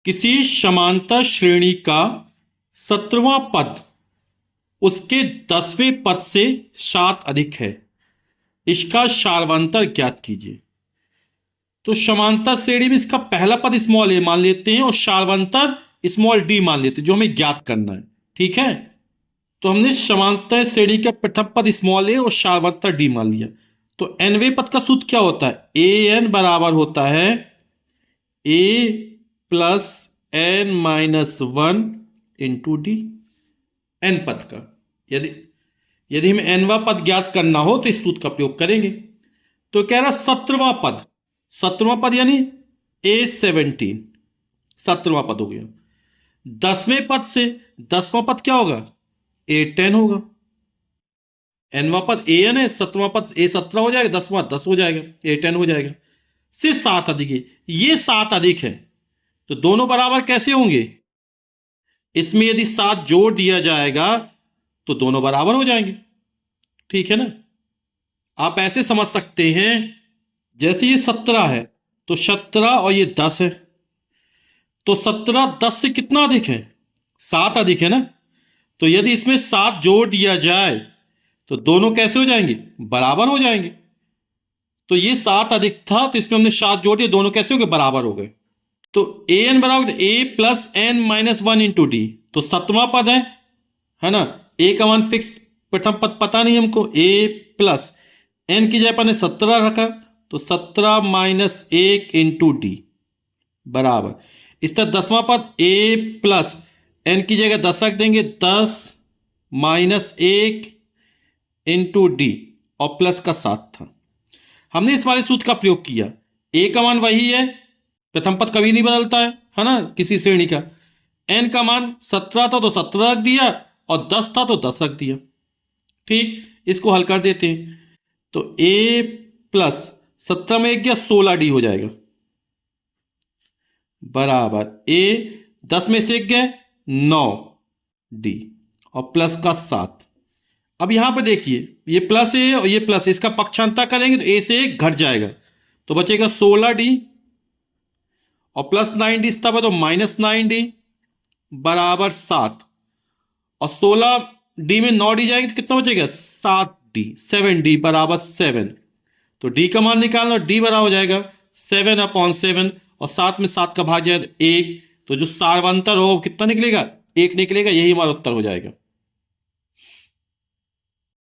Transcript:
किसी समांतर श्रेणी का 17वां पद उसके 10वें पद से 7 अधिक है, इसका सारवंतर ज्ञात कीजिए। तो समांतर श्रेणी में इसका पहला पद स्मॉल ए मान लेते हैं और सारवंतर स्मॉल डी मान लेते हैं, जो हमें ज्ञात करना है। ठीक है, तो हमने समांतर श्रेणी का प्रथम पद स्मॉल ए और सारवंतर डी मान लिया। तो एनवें पद का सूत्र क्या होता है? ए एन बराबर होता है a plus n minus 1 into d. N पद का यदि हमें एनवा पद ज्ञात करना हो तो इस सूत्र का प्रयोग करेंगे। तो कह रहा 17वां पद यानी A17, 17वां पद हो गया। 10वें पद से 10वां पद क्या होगा? A10 होगा। एनवा पद एन है, 7वां पद A17 हो जाएगा, 10वां 10 हो जाएगा, A10 हो जाएगा। से 7 अधिक है, ये 7 अधिक है, तो दोनों बराबर कैसे होंगे? इसमें यदि 7 जोड़ दिया जाएगा तो दोनों बराबर हो जाएंगे। ठीक है ना? आप ऐसे समझ सकते हैं, जैसे ये 17 है तो 17 और ये 10 है, तो 17 10 से कितना अधिक है? 7 अधिक है ना? तो यदि इसमें 7 जोड़ दिया जाए तो दोनों कैसे हो जाएंगे? बराबर हो जाएंगे। तो ये 7 अधिक था, तो इसमें हमने 7 जोड़ दिए, दोनों कैसे हो गए? बराबर हो गए। तो ए एन बराबर a plus n minus 1 into d. तो 7वां पद है ना? ए का मान फिक्स, प्रथम पद पता नहीं हमको। ए प्लस एन की जगह पर ने 17 रखा, तो 17 माइनस 1 इंटू डी बराबर। इस तरह 10वां पद ए प्लस एन की जगह 10 रख देंगे, 10 माइनस 1 इंटू डी और प्लस का 7 था। हमने इस वाले सूत्र का प्रयोग किया। ए का मान वही है, प्रथम पद कभी नहीं बदलता है ना किसी श्रेणी का। एन का मान 17 था तो 17 रख दिया, और 10 था तो 10 रख दिया। ठीक, इसको हल कर देते हैं। तो ए प्लस 17 में 1 गया, 16 डी हो जाएगा बराबर ए 10 में से 1 गया, 9 डी और प्लस का 7। अब यहां पर देखिए, ये प्लस ए और ये प्लस, इसका पक्षांतर करेंगे तो ए से 1 घट जाएगा, तो बचेगा 16 डी और प्लस 9 डी तब है तो माइनस 9 डी बराबर 7। और 16 डी में 9 डी जाएगी तो कितना बचेगा? 7 डी, 7 डी बराबर 7। तो डी का मान निकालना, डी बराबर हो जाएगा 7/7, और 7 में 7 का भाग जाएगा 1, तो जो सारवंतर हो वो कितना निकलेगा? 1 निकलेगा। यही हमारा उत्तर हो जाएगा।